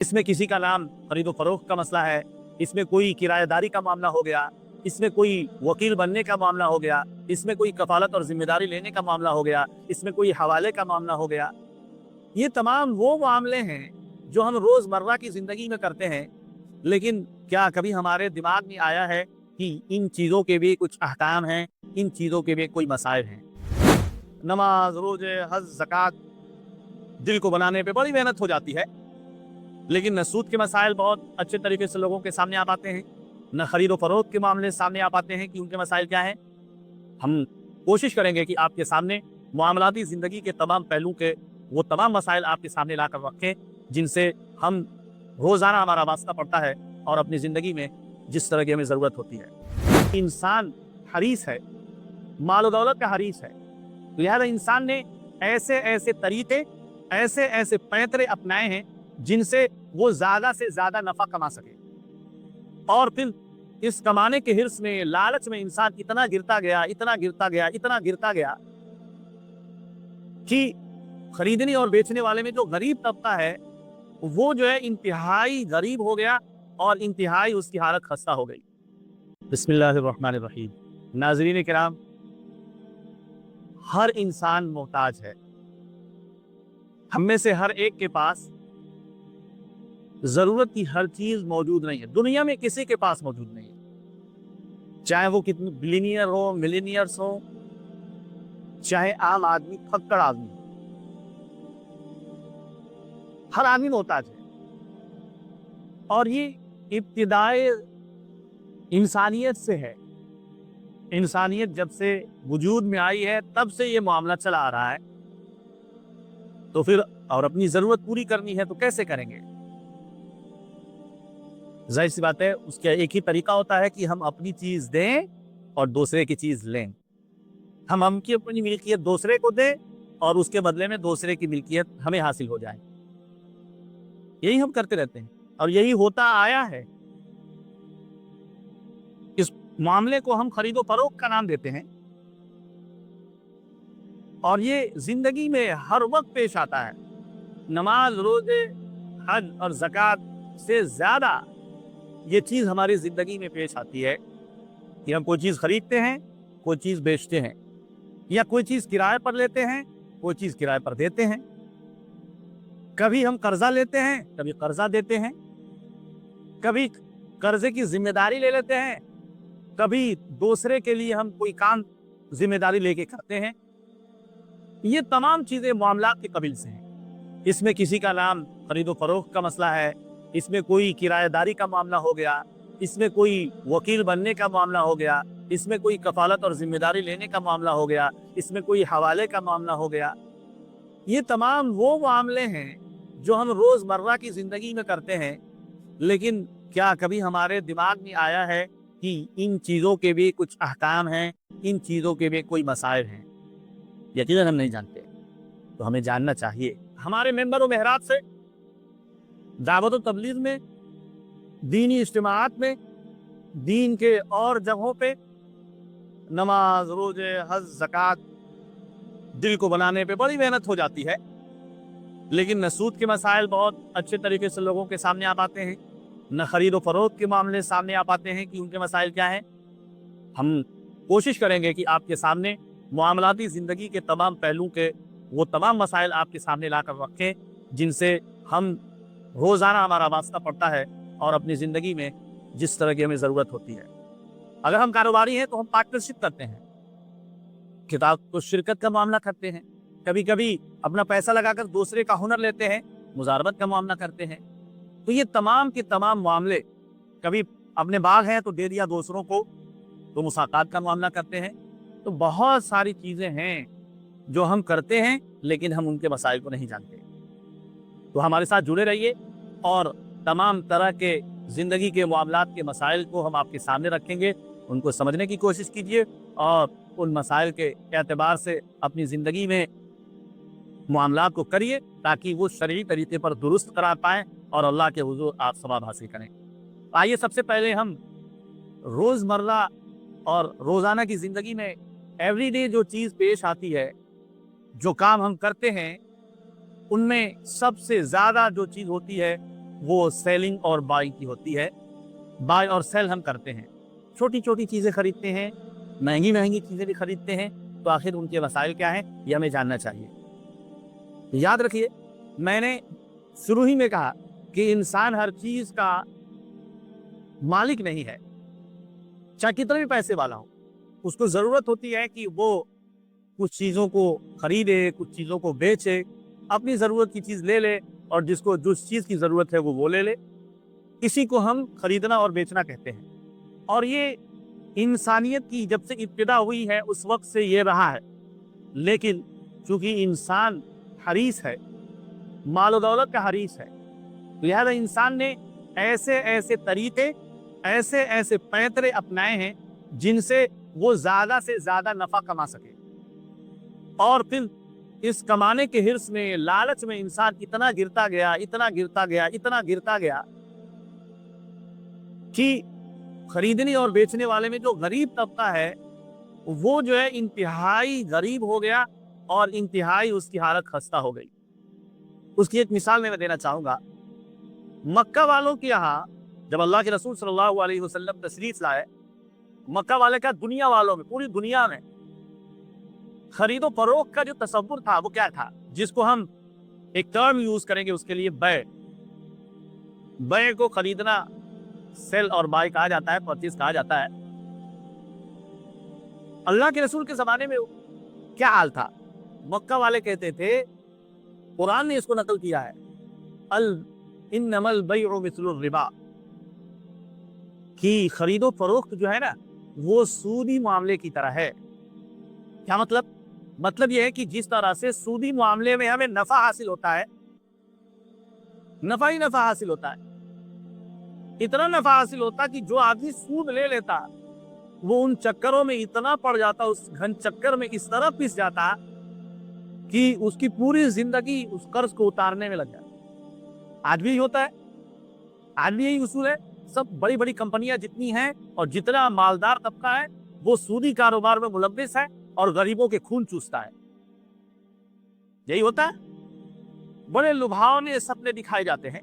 इसमें किसी का नाम खरीदो फरोख्त का मसला है, इसमें कोई किराएदारी का मामला हो गया, इसमें कोई वकील बनने का मामला हो गया, इसमें कोई कफालत और जिम्मेदारी लेने का मामला हो गया, इसमें कोई हवाले का मामला हो गया। ये तमाम वो मामले हैं जो हम रोजमर्रा की जिंदगी में करते हैं, लेकिन क्या कभी हमारे दिमाग में आया है कि इन चीजों के भी कुछ अहकाम हैं, इन चीजों के भी कोई मसाइल हैं। नमाज, रोजे, हज, ज़कात दिल को बनाने पे बड़ी मेहनत हो जाती है, लेकिन न सूद के मसाइल बहुत अच्छे तरीके से लोगों के सामने आ पाते हैं, न खरीदो फरोख्त के मामले सामने आ पाते हैं कि उनके मसाइल क्या हैं। हम कोशिश करेंगे कि आपके सामने मामलाती ज़िंदगी के तमाम पहलू के वो तमाम मसाइल आपके सामने ला कर रखें जिनसे हम रोज़ाना हमारा वास्ता पड़ता है और अपनी ज़िंदगी में जिस तरह की हमें ज़रूरत होती है। इंसान हरीस है, माल दौलत का हरीस है, लिहाजा इंसान ने ऐसे ऐसे तरीके, ऐसे ऐसे पैतरे अपनाए हैं जिनसे वो ज़्यादा से ज़्यादा नफ़ा कमा सके, और फिर इस कमाने के हिर्स में, लालच में इंसान इतना गिरता गया, इतना गिरता गया, इतना गिरता गया कि खरीदने और बेचने वाले में जो गरीब तबका है वो जो है इंतहाई गरीब हो गया और इंतहाई उसकी हालत खस्ता हो गई। बिस्मिल्लाहिर्रहमानिर्रहीम। नाज़रीन किराम, हर इंसान मोहताज है। हम में से हर एक के पास जरूरत की हर चीज मौजूद नहीं है, दुनिया में किसी के पास मौजूद नहीं है, चाहे वो कितने बिलियनियर हो, मिलियनियर्स हो, चाहे आम आदमी, फक्कड़ आदमी, हर आदमी मोहताज है। और ये इब्तिदाए इंसानियत से है। इंसानियत जब से वजूद में आई है तब से ये मामला चला आ रहा है। तो फिर और अपनी जरूरत पूरी करनी है तो कैसे करेंगे? जाहिर सी बात है, उसका एक ही तरीका होता है कि हम अपनी चीज दें और दूसरे की चीज लें। हम अपनी मिल्कियत दूसरे को दें और उसके बदले में दूसरे की मिल्कियत हमें हासिल हो जाए। यही हम करते रहते हैं और यही होता आया है। इस मामले को हम खरीदो फरोख्त का नाम देते हैं और ये जिंदगी में हर वक्त पेश आता है। नमाज, रोजे, हज और ज़कात से ज्यादा ये चीज हमारी जिंदगी में पेश आती है कि हम कोई चीज खरीदते हैं, कोई चीज बेचते हैं, या कोई चीज किराए पर लेते हैं, कोई चीज किराए पर देते हैं। कभी हम कर्जा लेते हैं, कभी कर्जा देते हैं, कभी कर्जे की जिम्मेदारी ले लेते हैं, कभी दूसरे के लिए हम कोई काम जिम्मेदारी लेके करते हैं। ये तमाम चीजें मामलात के कबील से हैं। इसमें किसी का नाम खरीदो फरोख्त का मसला है, इसमें कोई किराएदारी का मामला हो गया, इसमें कोई वकील बनने का मामला हो गया, इसमें कोई कफालत और जिम्मेदारी लेने का मामला हो गया, इसमें कोई हवाले का मामला हो गया। ये तमाम वो मामले हैं जो हम रोजमर्रा की जिंदगी में करते हैं, लेकिन क्या कभी हमारे दिमाग में आया है कि इन चीजों के भी कुछ अहकाम हैं, इन चीजों के भी कोई मसाइल हैं? यकीनन हम नहीं जानते, तो हमें जानना चाहिए। हमारे मेंबर व मेहराब से दावत व तबलीग में, दीनी इज्तिमाआत में, दीन के और जगहों पे नमाज, रोजे, हज, ज़कात दिल को बनाने पे बड़ी मेहनत हो जाती है, लेकिन न सूद के मसाइल बहुत अच्छे तरीके से लोगों के सामने आ पाते हैं, न खरीदो फरोख्त के मामले सामने आ पाते हैं कि उनके मसाइल क्या हैं। हम कोशिश करेंगे कि आपके सामने मामलाती ज़िंदगी के तमाम पहलू के वो तमाम मसाइल आपके सामने ला कर रखें जिनसे हम रोज़ाना हमारा वास्ता पड़ता है और अपनी ज़िंदगी में जिस तरह की हमें ज़रूरत होती है। अगर हम कारोबारी हैं तो हम पार्टनरशिप करते हैं, किताब तो शिरकत का मामला करते हैं, कभी कभी अपना पैसा लगाकर दूसरे का हुनर लेते हैं, मुजारबत का मामला करते हैं। तो ये तमाम के तमाम मामले, कभी अपने बाग हैं तो दे दिया दूसरों को, तो मुसाकात का मामला करते हैं। तो बहुत सारी चीज़ें हैं जो हम करते हैं लेकिन हम उनके मसाइल को नहीं जानते। तो हमारे साथ जुड़े रहिए और तमाम तरह के ज़िंदगी के मामलात के मसाइल को हम आपके सामने रखेंगे, उनको समझने की कोशिश कीजिए और उन मसाइल के एतबार से अपनी ज़िंदगी में मामलात को करिए ताकि वो शरई तरीके पर दुरुस्त करा पाएँ और अल्लाह के हुज़ूर आप सवाब हासिल करें। आइए सबसे पहले हम रोज़मर्रा और रोज़ाना की ज़िंदगी में एवरीडे जो चीज़ पेश आती है, जो काम हम करते हैं, उनमें सबसे ज़्यादा जो चीज़ होती है वो सेलिंग और बाइंग की होती है। बाय और सेल हम करते हैं, छोटी छोटी चीज़ें खरीदते हैं, महंगी महंगी चीज़ें भी खरीदते हैं। तो आखिर उनके वसाइल क्या हैं, ये हमें जानना चाहिए। याद रखिए, मैंने शुरू ही में कहा कि इंसान हर चीज़ का मालिक नहीं है, चाहे कितने भी पैसे वाला हो। उसको ज़रूरत होती है कि वो कुछ चीज़ों को खरीदे, कुछ चीज़ों को बेचे, अपनी ज़रूरत की चीज़ ले ले, और जिसको जिस चीज़ की ज़रूरत है वो ले ले। इसी को हम खरीदना और बेचना कहते हैं। और ये इंसानियत की जब से इब्तिदा हुई है उस वक्त से ये रहा है। लेकिन चूंकि इंसान हरीस है, माल और दौलत का हरीस है, लिहाजा इंसान ने ऐसे ऐसे तरीके, ऐसे ऐसे पैतरे अपनाए हैं जिनसे वो ज्यादा से ज्यादा नफा कमा सके। और फिर इस कमाने के हिर्स में, लालच में इंसान इतना गिरता गया, इतना गिरता गया, इतना गिरता गया कि खरीदने और बेचने वाले में जो गरीब तबका है वो जो है इंतहाई गरीब हो गया, और इंतहाई उसकी हालत खस्ता हो गई। उसकी एक मिसाल मैं देना चाहूंगा। मक्का वालों के यहाँ जब अल्लाह के रसूल सल्लल्लाहु अलैहि वसल्लम तशरीफ लाए, मक्का वाले का दुनिया वालों में, पूरी दुनिया में खरीदो फरोख्त का जो तसव्वुर था वो क्या था, जिसको हम एक टर्म यूज करेंगे उसके लिए, बै। बै को खरीदना, सेल और बाय कहा जाता है, परचेज कहा जाता है। अल्लाह के रसूल के जमाने में क्या हाल था? मक्का वाले कहते थे, कुरान ने इसको नकल किया है, अल इन्नमल बैउ मिस्लुर रिबा, कि खरीदो फरोख्त जो है ना वो सूदी मामले की तरह है। क्या मतलब? मतलब यह है कि जिस तरह से सूदी मामले में हमें नफा हासिल होता है, नफा ही नफा हासिल होता है, इतना नफा हासिल होता कि जो आदमी सूद ले लेता वो उन चक्करों में इतना पड़ जाता, उस घन चक्कर में इस तरह पिस जाता कि उसकी पूरी जिंदगी उस कर्ज को उतारने में लग जाती। आज भी यही होता है, आज भी यही उसूल है। सब बड़ी बड़ी कंपनियां जितनी हैं और जितना मालदार तबका है वो सूदी कारोबार में मुलव्विस है और गरीबों के खून चूसता है। यही होता है। बड़े लुभावने सपने दिखाए जाते हैं,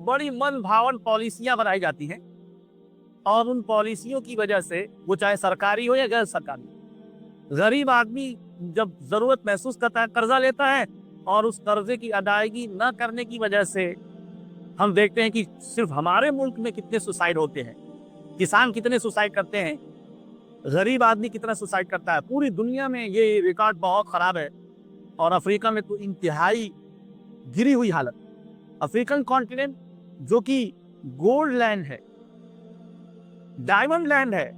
बड़ी मन भावन पॉलिसियां बनाई जाती हैं, और उन पॉलिसियों की वजह से वो चाहे सरकारी हो या गैर सरकारी, गरीब आदमी जब जरूरत महसूस करता है कर्जा लेता है, और उस कर्जे की अदायगी न करने की वजह से हम देखते हैं कि सिर्फ हमारे मुल्क में कितने सुसाइड होते हैं, किसान कितने सुसाइड करते हैं, गरीब आदमी कितना सुसाइड करता है। पूरी दुनिया में ये रिकॉर्ड बहुत खराब है, और अफ्रीका में तो इंतहाई गिरी हुई हालत। अफ्रीकन कॉन्टिनेंट जो कि गोल्ड लैंड है, डायमंड लैंड है,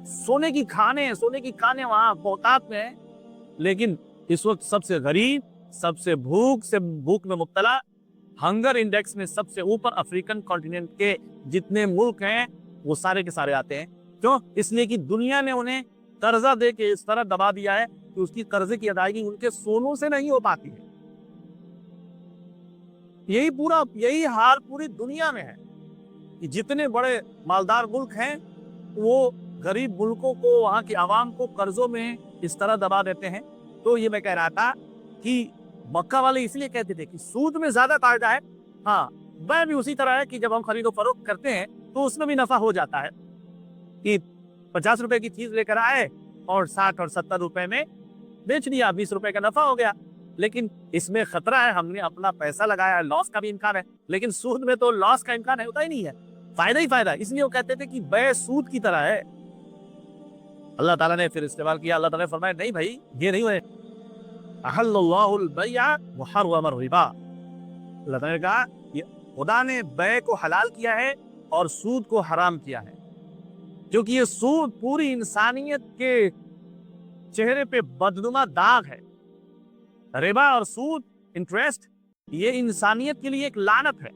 सोने की खाने वहां बहुतायत में है, लेकिन इस वक्त सबसे गरीब, सबसे भूख में मुब्तला, हंगर इंडेक्स में सबसे ऊपर अफ्रीकन कॉन्टिनेंट के जितने मुल्क हैं वो सारे के सारे आते हैं। क्यों? इसलिए कि दुनिया ने उन्हें कर्जा दे के इस तरह दबा दिया है कि उसकी कर्जे की अदायगी उनके सोनों से नहीं हो पाती है। यही हाल पूरी दुनिया में है कि जितने बड़े मालदार मुल्क हैं वो गरीब मुल्कों को, वहां की आवाम को कर्जों में इस तरह दबा देते हैं। तो ये मैं कह रहा था कि मक्का वाले इसलिए कहते थे कि सूद में ज्यादा फायदा है। हाँ, वह भी उसी तरह है कि जब हम खरीदो फरोख्त करते हैं तो उसमें भी नफा हो जाता है कि 50 रुपए की चीज लेकर आए और 60 और 70 रुपए में बेच दिया, 20 रुपए का नफा हो गया। लेकिन इसमें खतरा है, हमने अपना पैसा लगाया, लॉस का भी इम्कान है। लेकिन सूद में तो लॉस का इम्कान होता ही नहीं है, फायदा ही फायदा। इसलिए वो कहते थे कि बै सूद की तरह है। अल्लाह ताला ने फिर इस्तेमाल किया, अल्लाह ताला ने फरमाया नहीं भाई, ये नहीं हुए। अहल्लल्लाहुल बैअ व हर्रमर रिबा। अल्लाह ताला ने कहा ये खुदा ने बै को हलाल किया है और सूद को हराम किया है, क्योंकि ये सूद पूरी इंसानियत के चेहरे पे बदनुमा दाग है। रिबा और सूद, इंटरेस्ट, ये इंसानियत के लिए एक लानत है,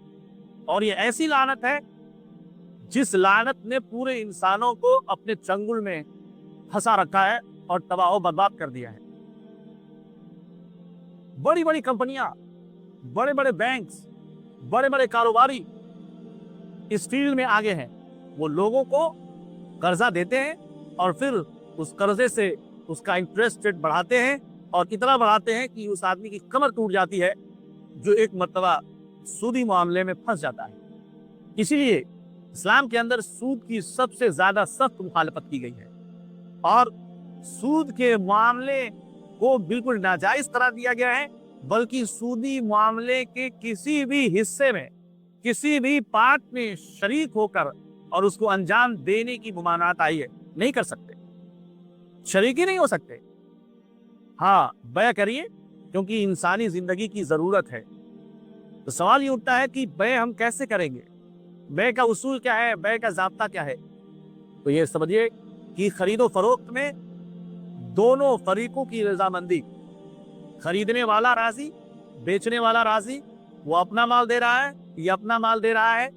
और ये ऐसी लानत है जिस लानत ने पूरे इंसानों को अपने चंगुल में फंसा रखा है और तबाह बर्बाद कर दिया है। बड़ी बड़ी कंपनियां, बड़े बड़े बैंक्स, बड़े बड़े कारोबारी इस फील्ड में आगे हैं। वो लोगों को कर्जा देते हैं और फिर उस कर्जे से उसका इंटरेस्ट रेट बढ़ाते हैं, और इतना बढ़ाते हैं कि उस आदमी की कमर टूट जाती है जो एक मर्तबा सूदी मामले में फंस जाता है। इसीलिए इस्लाम के अंदर सूद की सबसे ज्यादा सख्त मुखालफत की गई है और सूद के मामले को बिल्कुल नाजायज करार दिया गया है, बल्कि सूदी मामले के किसी भी हिस्से में किसी भी पार्ट में शरीक होकर और उसको अंजाम देने की मुमानात आई है, नहीं कर सकते, शरीक ही नहीं हो सकते। हाँ, बै करिए क्योंकि इंसानी जिंदगी की जरूरत है। तो सवाल ये उठता है कि बै हम कैसे करेंगे, बै का उसूल क्या है, बै का ज़ाब्ता क्या है। तो ये समझिए कि खरीदो फरोख्त में दोनों फरीकों की रजामंदी, खरीदने वाला राजी, बेचने वाला राजी, वो अपना माल दे रहा है, ये अपना माल दे रहा है।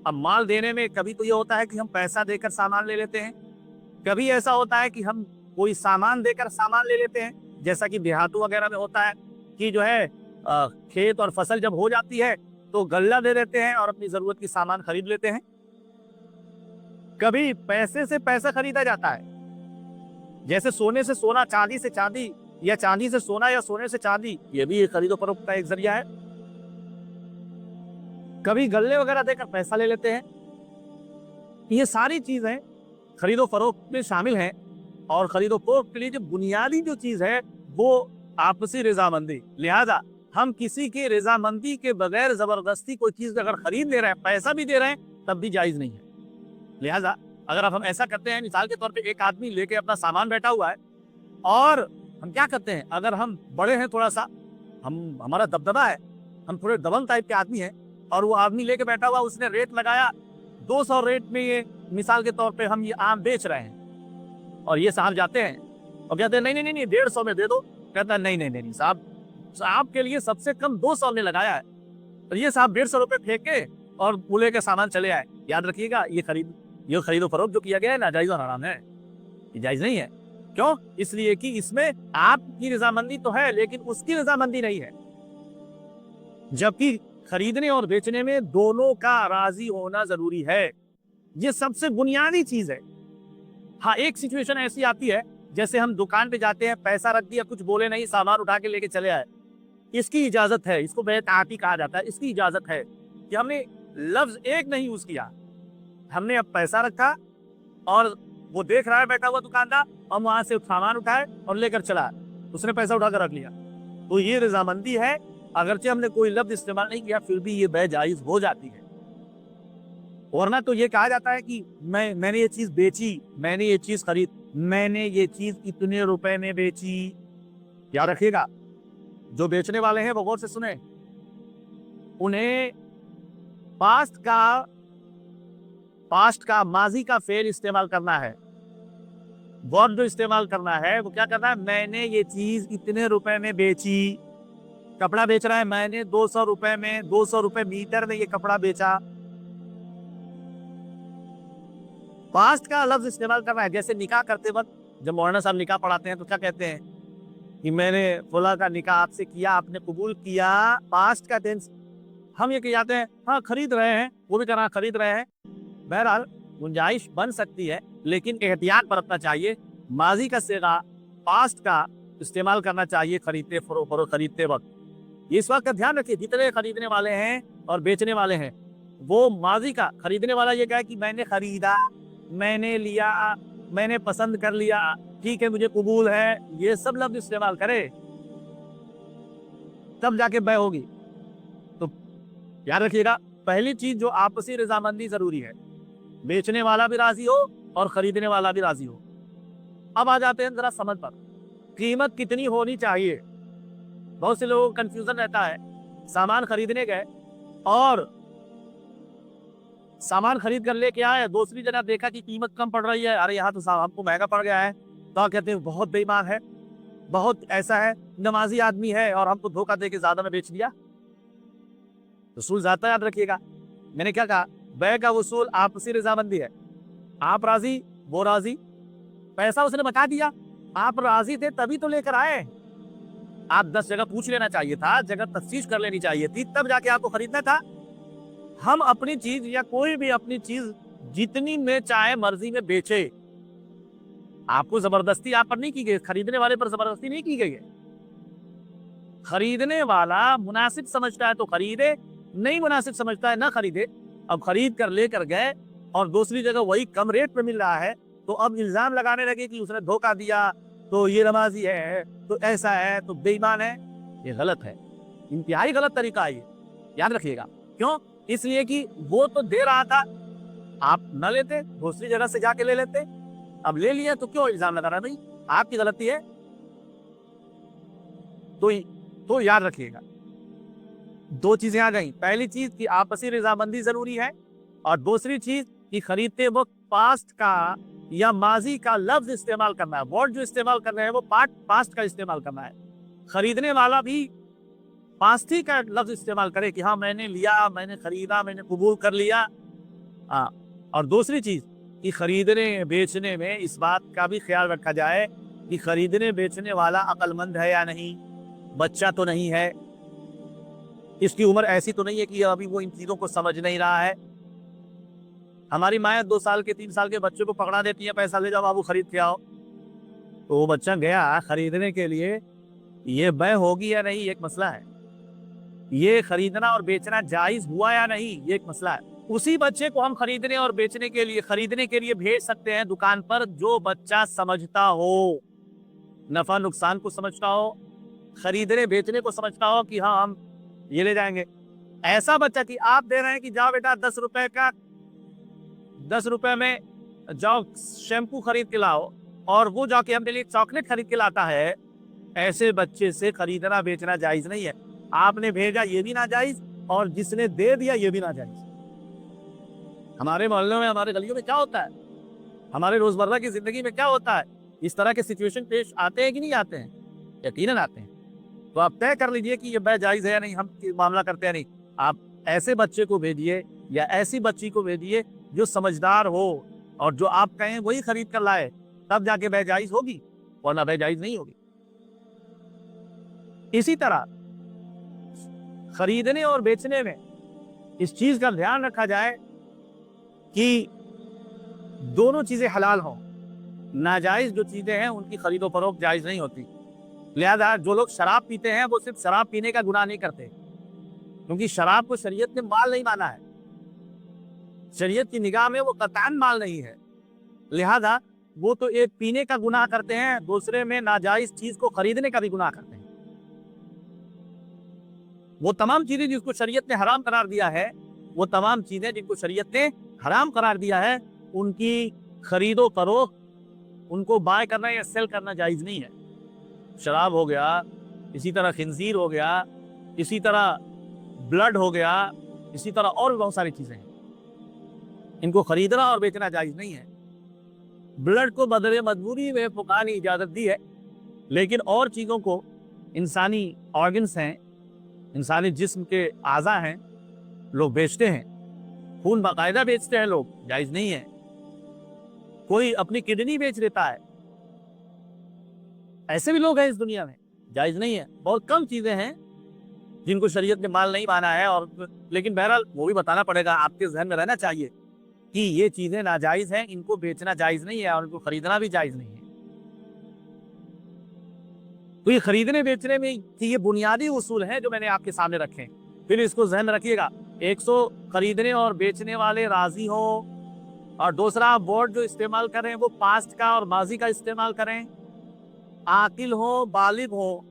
अब माल देने में कभी तो ये होता है कि हम पैसा देकर सामान ले लेते हैं, कभी ऐसा होता है कि हम कोई सामान देकर सामान ले लेते हैं, जैसा कि देहातों वगैरह में होता है कि जो है खेत और फसल जब हो जाती है तो गल्ला दे देते हैं और अपनी जरूरत की सामान खरीद लेते हैं। कभी पैसे से पैसा खरीदा जाता है, जैसे सोने से सोना, चांदी से चांदी, या चांदी से सोना या सोने से चांदी, ये भी खरीदो फरोख्त का एक जरिया है। कभी गल्ले वगैरह देकर पैसा ले लेते हैं। ये सारी चीजें खरीदो फरोख्त में शामिल हैं और खरीदो फरोख्त के लिए जो बुनियादी जो चीज है वो आपसी रजामंदी। लिहाजा हम किसी के रजामंदी के बगैर जबरदस्ती कोई चीज अगर खरीद ले रहे हैं, पैसा भी दे रहे हैं, तब भी जायज नहीं है। लिहाजा अगर हम ऐसा करते हैं, मिसाल के तौर पे एक आदमी लेके अपना सामान बैठा हुआ है और हम क्या करते हैं, अगर हम बड़े हैं, थोड़ा सा हमारा दबदबा है, हम थोड़े दबंग टाइप के आदमी हैं और वो आदमी लेके बैठा हुआ, उसने रेट लगाया 200 रेट में, ये मिसाल के तौर पे हम ये आम बेच रहे हैं और ये साहब जाते हैं और कहते हैं नहीं 150 में दे दो। कहता है नहीं साहब, आपके लिए सबसे कम 200 ने लगाया है। तो ये साहब 150 रुपए फेंके और वो लेके सामान चले आए। याद रखिएगा, ये खरीदो फरोख्त जो किया गया है नाजायज और हराम है, ये जायज नहीं है। क्यों? इसलिए कि इसमें आपकी रजामंदी तो है लेकिन उसकी रजामंदी नहीं है, जबकि खरीदने और बेचने में दोनों का राजी होना जरूरी है। ये सबसे बुनियादी चीज है। हाँ, एक सिचुएशन ऐसी आती है जैसे हम दुकान पे जाते हैं, पैसा रख दिया, कुछ बोले नहीं, सामान उठा के लेके चले आए, इसकी इजाजत है, इसको बेताती कहा जाता है। इसकी इजाजत है कि हमने लफ्ज एक नहीं यूज किया, हमने अब पैसा रखा और वो देख रहा है बैठा हुआ दुकानदार, हम वहां से सामान उठाए और लेकर चला, उसने पैसा उठाकर रख लिया, तो ये रजामंदी है। अगरचे हमने कोई लफ्ज इस्तेमाल नहीं किया फिर भी ये बै जायज हो जाती है। वरना तो ये कहा जाता है कि मैंने ये चीज बेची, मैंने ये चीज खरीद, मैंने ये चीज इतने रुपए में बेची। याद रखिएगा, जो बेचने वाले हैं वो गौर से सुने, उन्हें पास्ट का माजी का फेल इस्तेमाल करना है। वर्ड जो इस्तेमाल करना है वो क्या करना है, मैंने ये चीज इतने रुपए में बेची। कपड़ा बेच रहा है, मैंने 200 रुपए में, 200 रुपए मीटर में ये कपड़ा बेचा। पास्ट का लफ्ज इस्तेमाल करना है। जैसे निकाह करते वक्त जब मौलाना साहब निकाह पढ़ाते हैं तो क्या कहते हैं कि मैंने फुला का निकाह आपसे किया, आपने कबूल किया, पास्ट का टेंस। हम ये कहते हैं हाँ खरीद रहे हैं, वो भी कहना खरीद रहे हैं। बहरहाल गुंजाइश बन सकती है लेकिन एहतियात बरतना चाहिए। माजी का सेगा पास्ट का इस्तेमाल करना चाहिए खरीदते वक्त। इस बात का ध्यान रखिए, जितने खरीदने वाले हैं और बेचने वाले हैं वो माजी का, खरीदने वाला ये कहे कि मैंने खरीदा, मैंने लिया, मैंने पसंद कर लिया, ठीक है मुझे कबूल है, ये सब लफ्ज इस्तेमाल करे तब जाके बै होगी। तो याद रखिएगा, पहली चीज जो आपसी रजामंदी जरूरी है, बेचने वाला भी राजी हो और खरीदने वाला भी राजी हो। अब आ जाते हैं जरा समझ पर, कीमत कितनी होनी चाहिए। बहुत से लोगों को कंफ्यूजन रहता है, सामान खरीदने गए और सामान खरीद कर लेके आए, दूसरी जगह देखा कि कीमत कम पड़ रही है, अरे यहाँ तो हमको महंगा पड़ गया है, तो कहते हैं बहुत बेईमान है, बहुत ऐसा है, नमाजी आदमी है और हमको धोखा दे के ज्यादा में बेच दिया। उसूल ज़ाता याद रखिएगा। मैंने क्या कहा, बै का उसूल आपसी रजामंदी है। आप राजी, वो राजी, पैसा उसने बता दिया, आप राजी थे तभी तो लेकर आए। आप 10 जगह पूछ लेना चाहिए था, जगह तफ्तीश कर लेनी चाहिए थी, तब जाके आपको खरीदना था। हम अपनी चीज या कोई भी अपनी चीज जितनी में चाहे मर्जी में बेचे, आपको जबरदस्ती आप पर नहीं की गई, खरीदने वाले पर जबरदस्ती नहीं की गई है। खरीदने वाला मुनासिब समझता है तो खरीदे, नहीं मुनासिब समझता है ना खरीदे। अब खरीद कर लेकर गए और दूसरी जगह वही कम रेट पे मिल रहा है, तो अब इल्जाम लगाने लगे कि उसने धोखा दिया, तो ये नमाजी है, तो ऐसा है, तो बेईमान है। ये गलत है, इंतहाई गलत तरीका है ये, याद रखिएगा। क्यों? इसलिए कि वो तो दे रहा था, आप न लेते, दूसरी जगह से जाके ले लेते। अब ले लिया तो क्यों इल्जाम लगा रहा? भाई आपकी गलती है। तो याद रखिएगा, दो चीजें आ गई। पहली चीज कि आपसी रजामंदी जरूरी है, और दूसरी चीज कि खरीदते वक्त पास्ट का या माजी का लफ्ज इस्तेमाल करना है। वर्ड जो इस्तेमाल कर रहे हैं वो पास्ट का इस्तेमाल करना है। खरीदने वाला भी पास्ट ही का लफ्ज इस्तेमाल करे कि हाँ मैंने लिया, मैंने खरीदा, मैंने कबूल कर लिया। हाँ, और दूसरी चीज कि खरीदने बेचने में इस बात का भी ख्याल रखा जाए कि खरीदने बेचने वाला अक्लमंद है या नहीं, बच्चा तो नहीं है, इसकी उम्र ऐसी तो नहीं है कि अभी वो इन चीजों को समझ नहीं रहा है। हमारी माएँ 2 साल के 3 साल के बच्चों को पकड़ा देती है, पैसा ले जाओ बाबू खरीद के आओ। तो वो बच्चा गया खरीदने के लिए, ये बै होगी या नहीं, एक मसला है। ये खरीदना और बेचना जायज हुआ या नहीं, ये एक मसला है। उसी बच्चे को हम खरीदने और बेचने के लिए भेज सकते हैं दुकान पर, जो बच्चा समझता हो, नफा नुकसान को समझता हो, खरीदने बेचने को समझता हो कि हाँ हम ये ले जाएंगे। ऐसा बच्चा कि आप दे रहे हैं कि जाओ बेटा 10 रुपए का, 10 रुपए में जाओ शैम्पू खरीद के लाओ, और वो जाके अपने लिए चॉकलेट खरीद के लाता है, ऐसे बच्चे से खरीदना बेचना जायज नहीं है। आपने भेजा ये भी ना जायज, और जिसने दे दिया ये भी ना जायज। हमारे मोहल्लों में, हमारे गलियों में क्या होता है, हमारे रोजमर्रा की जिंदगी में क्या होता है, इस तरह के सिचुएशन पेश आते हैं कि नहीं आते हैं? यकीनन आते हैं। तो आप तय कर लीजिए कि ये बै जायज है या नहीं, हम मामला करते हैं नहीं। आप ऐसे बच्चे को भेजिए या ऐसी बच्ची को भेजिए जो समझदार हो, और जो आप कहें वही खरीद कर लाए, तब जाके बै जायज होगी, वरना बै जायज नहीं होगी। इसी तरह खरीदने और बेचने में इस चीज का ध्यान रखा जाए कि दोनों चीजें हलाल हों। नाजायज जो चीजें हैं उनकी खरीदो फरोख्त जायज नहीं होती। लिहाजा जो लोग शराब पीते हैं वो सिर्फ शराब पीने का गुनाह नहीं करते, क्योंकि शराब को शरीयत ने माल नहीं माना है। शरीयत की निगाह में वो कतान माल नहीं है। लिहाजा वो तो एक पीने का गुनाह करते हैं, दूसरे में नाजायज चीज को खरीदने का भी गुनाह करते हैं। वो तमाम चीजें जिसको शरीयत ने हराम करार दिया है, वो तमाम चीजें जिनको शरीयत ने हराम करार दिया है, उनकी खरीदो फरोख्त, उनको बाय करना या सेल करना जायज नहीं है। शराब हो गया, इसी तरह खिंजीर हो गया, इसी तरह ब्लड हो गया, इसी तरह और भी बहुत सारी चीजें हैं, इनको खरीदना और बेचना जायज नहीं है। ब्लड को बदले मजबूरी में फुकाहा ने इजाजत दी है, लेकिन और चीजों को, इंसानी ऑर्गन्स हैं, इंसानी जिस्म के आज़ा हैं, लोग बेचते हैं। खून बाकायदा बेचते हैं लोग, जायज नहीं है। कोई अपनी किडनी बेच देता है, ऐसे भी लोग हैं इस दुनिया में, जायज नहीं है। बहुत कम चीजें हैं जिनको शरीयत ने माल नहीं माना है, और लेकिन बहरहाल वो भी बताना पड़ेगा, आपके जहन में रहना चाहिए कि ये चीजें नाजायज हैं, इनको बेचना जायज नहीं है और इनको खरीदना भी जायज नहीं है। तो ये खरीदने बेचने में ये बुनियादी उसूल हैं जो मैंने आपके सामने रखे हैं। फिर इसको जहन में रखिएगा, 100 खरीदने और बेचने वाले राजी हो, और दूसरा वर्ड जो इस्तेमाल करें वो पास्ट का और माजी का इस्तेमाल करें, आकिल हो, बालिग हो।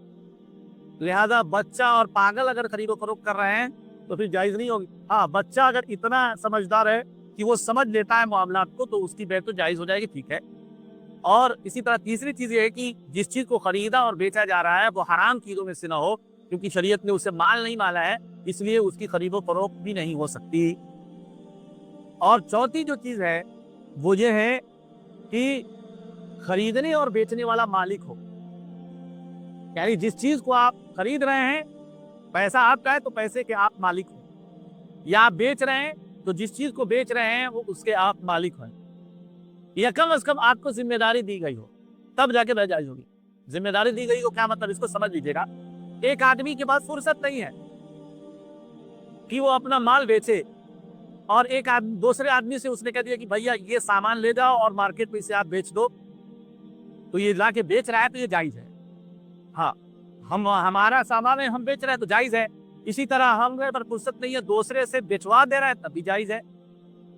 लिहाजा बच्चा और पागल अगर खरीदो फरोख्त कर रहे हैं तो फिर जायज नहीं होगी। हाँ, बच्चा अगर इतना समझदार है कि वो समझ लेता है मामलात को, तो उसकी बेच तो जायज हो जाएगी, ठीक है। और इसी तरह तीसरी चीज ये है कि जिस चीज को खरीदा और बेचा जा रहा है वो हराम चीजों में से ना हो, क्योंकि शरीयत ने उसे माल नहीं माना है, इसलिए उसकी खरीदो फरोख्त भी नहीं हो सकती। और चौथी जो चीज है वो ये है कि खरीदने और बेचने वाला मालिक हो, यानी जिस चीज को आप खरीद रहे हैं पैसा आपका है तो पैसे के आप मालिक हो, या आप बेच रहे हैं तो जिस चीज को बेच रहे हैं वो उसके आप मालिक हैं, या कम से कम आपको जिम्मेदारी दी गई हो, तब जाके वह जायज होगी। जिम्मेदारी दी गई हो क्या मतलब, इसको समझ लीजिएगा। एक आदमी के पास फुर्सत नहीं है कि वो अपना माल बेचे, और एक दूसरे आदमी से उसने कह दिया कि भैया ये सामान ले जाओ और मार्केट में इसे आप बेच दो, तो ये ला के बेच रहा है तो ये जायज है। हाँ, हमारा सामान है, हम बेच रहे हैं तो जायज है। इसी तरह हम पर फुर्सत नहीं है, दूसरे से बेचवा दे रहे हैं तब भी जायज़ है।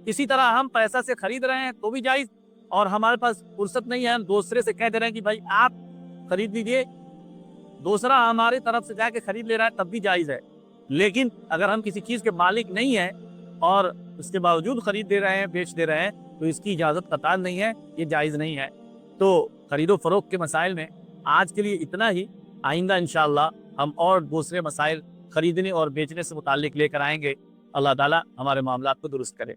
इसी तरह हम पैसा से खरीद रहे हैं तो भी जायज़, और हमारे पास फुर्सत नहीं है, हम दूसरे से कह दे रहे हैं कि भाई आप खरीद लीजिए, दूसरा हमारी तरफ से जाके खरीद ले रहा है तब भी जायज़ है। लेकिन अगर हम किसी चीज़ के मालिक नहीं हैं और उसके बावजूद खरीद दे रहे हैं, बेच दे रहे हैं, तो इसकी इजाज़त कतई नहीं है, ये जायज़ नहीं है। तो खरीदो फरोख्त के मसाइल में आज के लिए इतना ही। आइंदा इंशाअल्लाह हम और दूसरे मसाइल खरीदने और बेचने से मुताल्लिक लेकर आएंगे। अल्लाह ताला हमारे मामलात को दुरुस्त करे।